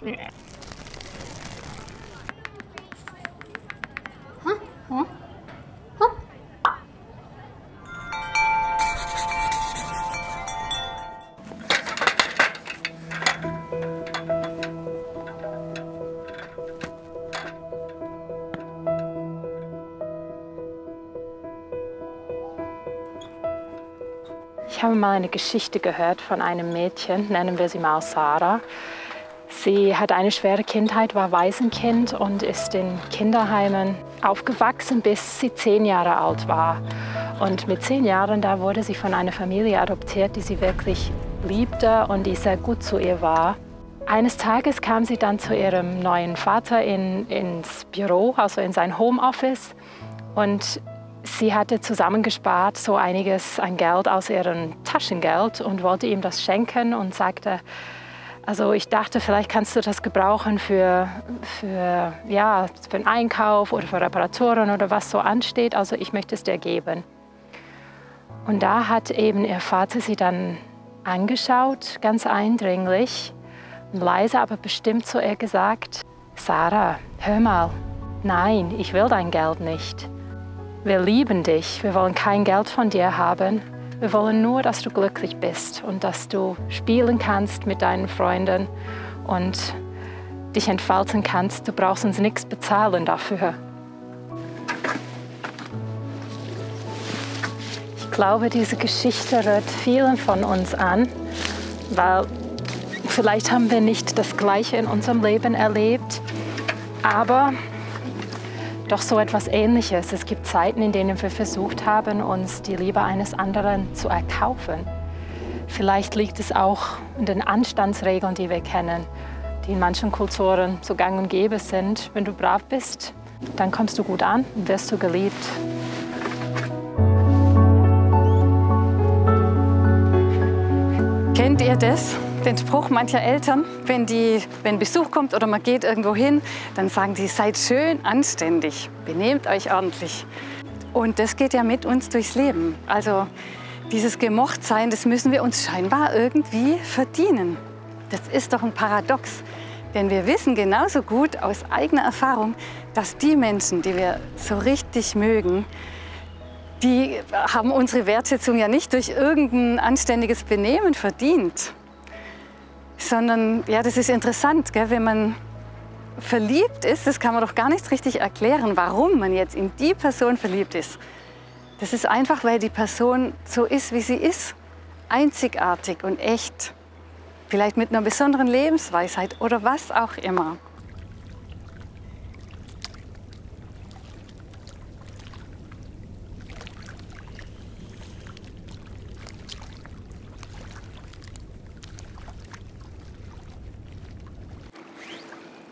Ich habe mal eine Geschichte gehört von einem Mädchen, nennen wir sie mal Sarah. Sie hat eine schwere Kindheit, war Waisenkind und ist in Kinderheimen aufgewachsen, bis sie 10 Jahre alt war. Und mit 10 Jahren, da wurde sie von einer Familie adoptiert, die sie wirklich liebte und die sehr gut zu ihr war. Eines Tages kam sie dann zu ihrem neuen Vater ins Büro, also in sein Homeoffice. Und sie hatte zusammengespart so einiges an Geld aus ihrem Taschengeld und wollte ihm das schenken und sagte, also ich dachte, vielleicht kannst du das gebrauchen für einen Einkauf oder für Reparaturen oder was so ansteht, also ich möchte es dir geben. Und da hat eben ihr Vater sie dann angeschaut, ganz eindringlich, und leise, aber bestimmt zu ihr gesagt, Sarah, hör mal, nein, ich will dein Geld nicht. Wir lieben dich, wir wollen kein Geld von dir haben. Wir wollen nur, dass du glücklich bist und dass du spielen kannst mit deinen Freunden und dich entfalten kannst. Du brauchst uns nichts bezahlen dafür. Ich glaube, diese Geschichte rührt vielen von uns an, weil vielleicht haben wir nicht das Gleiche in unserem Leben erlebt, aber doch so etwas Ähnliches. Es gibt Zeiten, in denen wir versucht haben, uns die Liebe eines anderen zu erkaufen. Vielleicht liegt es auch in den Anstandsregeln, die wir kennen, die in manchen Kulturen so gang und gäbe sind. Wenn du brav bist, dann kommst du gut an und wirst du geliebt. Kennt ihr das? Den Spruch mancher Eltern, wenn Besuch kommt oder man geht irgendwo hin, dann sagen die, seid schön anständig, benehmt euch ordentlich. Und das geht ja mit uns durchs Leben. Also dieses Gemochtsein, das müssen wir uns scheinbar irgendwie verdienen. Das ist doch ein Paradox. Denn wir wissen genauso gut aus eigener Erfahrung, dass die Menschen, die wir so richtig mögen, die haben unsere Wertschätzung ja nicht durch irgendein anständiges Benehmen verdient. Sondern, ja, das ist interessant, gell? Wenn man verliebt ist, das kann man doch gar nicht richtig erklären, warum man jetzt in die Person verliebt ist. Das ist einfach, weil die Person so ist, wie sie ist. Einzigartig und echt. Vielleicht mit einer besonderen Lebensweisheit oder was auch immer.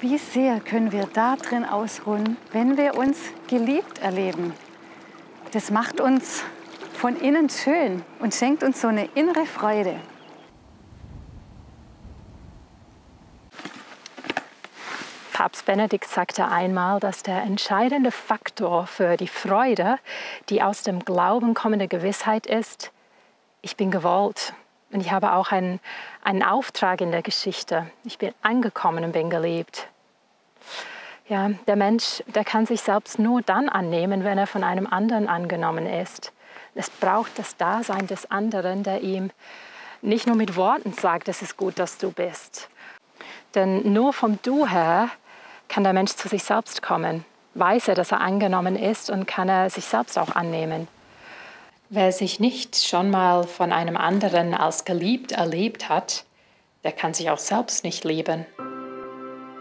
Wie sehr können wir da drin ausruhen, wenn wir uns geliebt erleben? Das macht uns von innen schön und schenkt uns so eine innere Freude. Papst Benedikt sagte einmal, dass der entscheidende Faktor für die Freude, die aus dem Glauben kommende Gewissheit ist, ich bin gewollt. Und ich habe auch einen Auftrag in der Geschichte. Ich bin angekommen und bin geliebt. Ja, der Mensch, der kann sich selbst nur dann annehmen, wenn er von einem anderen angenommen ist. Es braucht das Dasein des anderen, der ihm nicht nur mit Worten sagt, es ist gut, dass du bist. Denn nur vom Du her kann der Mensch zu sich selbst kommen. Weiß er, dass er angenommen ist und kann er sich selbst auch annehmen. Wer sich nicht schon mal von einem anderen als geliebt erlebt hat, der kann sich auch selbst nicht lieben.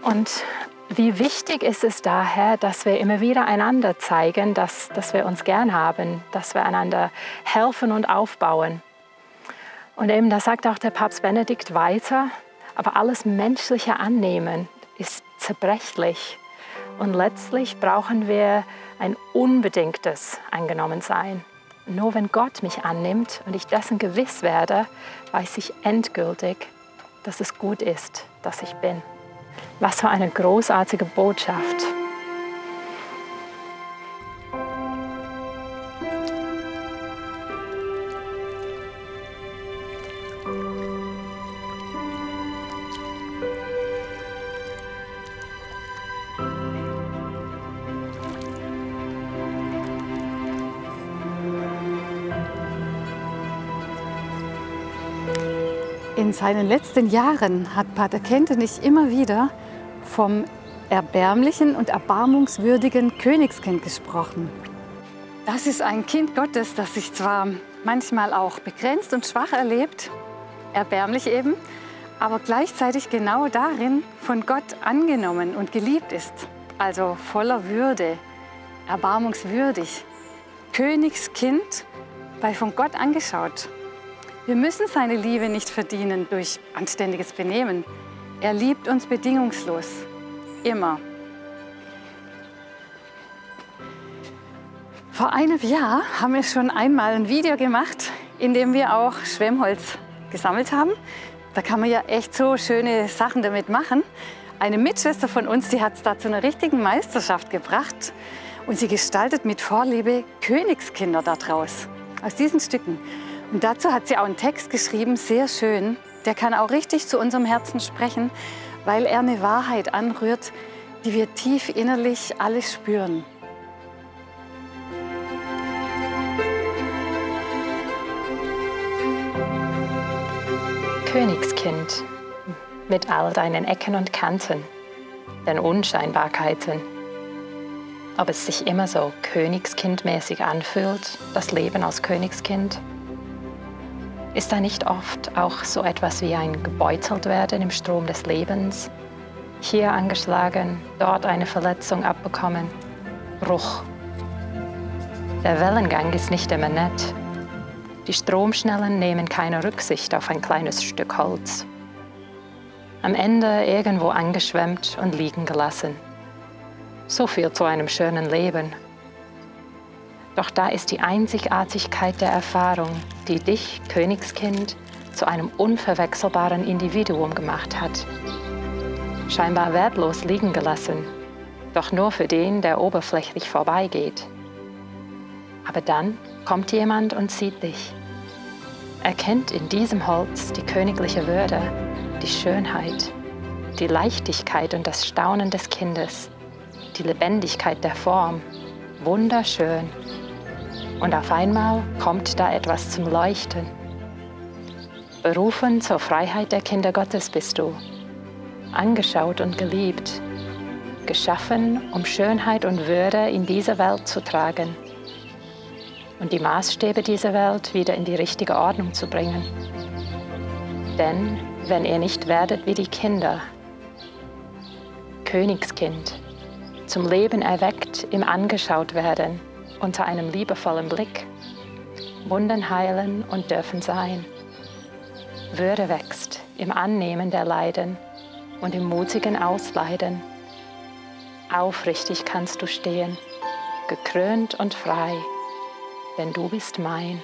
Und wie wichtig ist es daher, dass wir immer wieder einander zeigen, dass wir uns gern haben, dass wir einander helfen und aufbauen. Und eben, da sagt auch der Papst Benedikt weiter, aber alles menschliche Annehmen ist zerbrechlich. Und letztlich brauchen wir ein unbedingtes Angenommensein. Nur wenn Gott mich annimmt und ich dessen gewiss werde, weiß ich endgültig, dass es gut ist, dass ich bin. Was für eine großartige Botschaft. In seinen letzten Jahren hat Pater Kentenich immer wieder vom erbärmlichen und erbarmungswürdigen Königskind gesprochen. Das ist ein Kind Gottes, das sich zwar manchmal auch begrenzt und schwach erlebt, erbärmlich eben, aber gleichzeitig genau darin von Gott angenommen und geliebt ist. Also voller Würde, erbarmungswürdig. Königskind, weil von Gott angeschaut. Wir müssen seine Liebe nicht verdienen durch anständiges Benehmen. Er liebt uns bedingungslos. Immer. Vor einem Jahr haben wir schon einmal ein Video gemacht, in dem wir auch Schwemmholz gesammelt haben. Da kann man ja echt so schöne Sachen damit machen. Eine Mitschwester von uns, die hat es da zu einer richtigen Meisterschaft gebracht. Und sie gestaltet mit Vorliebe Königskinder daraus, aus diesen Stücken. Und dazu hat sie auch einen Text geschrieben, sehr schön. Der kann auch richtig zu unserem Herzen sprechen, weil er eine Wahrheit anrührt, die wir tief innerlich alle spüren. Königskind, mit all deinen Ecken und Kanten, den Unscheinbarkeiten. Ob es sich immer so königskindmäßig anfühlt, das Leben als Königskind? Ist da nicht oft auch so etwas wie ein Gebeuteltwerden im Strom des Lebens? Hier angeschlagen, dort eine Verletzung abbekommen, Bruch. Der Wellengang ist nicht immer nett. Die Stromschnellen nehmen keine Rücksicht auf ein kleines Stück Holz. Am Ende irgendwo angeschwemmt und liegen gelassen. So viel zu einem schönen Leben. Doch da ist die Einzigartigkeit der Erfahrung, die dich, Königskind, zu einem unverwechselbaren Individuum gemacht hat. Scheinbar wertlos liegen gelassen, doch nur für den, der oberflächlich vorbeigeht. Aber dann kommt jemand und sieht dich. Erkennt in diesem Holz die königliche Würde, die Schönheit, die Leichtigkeit und das Staunen des Kindes, die Lebendigkeit der Form, wunderschön. Und auf einmal kommt da etwas zum Leuchten. Berufen zur Freiheit der Kinder Gottes bist du, angeschaut und geliebt, geschaffen, um Schönheit und Würde in diese Welt zu tragen und die Maßstäbe dieser Welt wieder in die richtige Ordnung zu bringen. Denn wenn ihr nicht werdet wie die Kinder, Königskind, zum Leben erweckt im Angeschaut werden, unter einem liebevollen Blick, Wunden heilen und dürfen sein. Würde wächst im Annehmen der Leiden und im mutigen Ausleiden. Aufrichtig kannst du stehen, gekrönt und frei, denn du bist mein.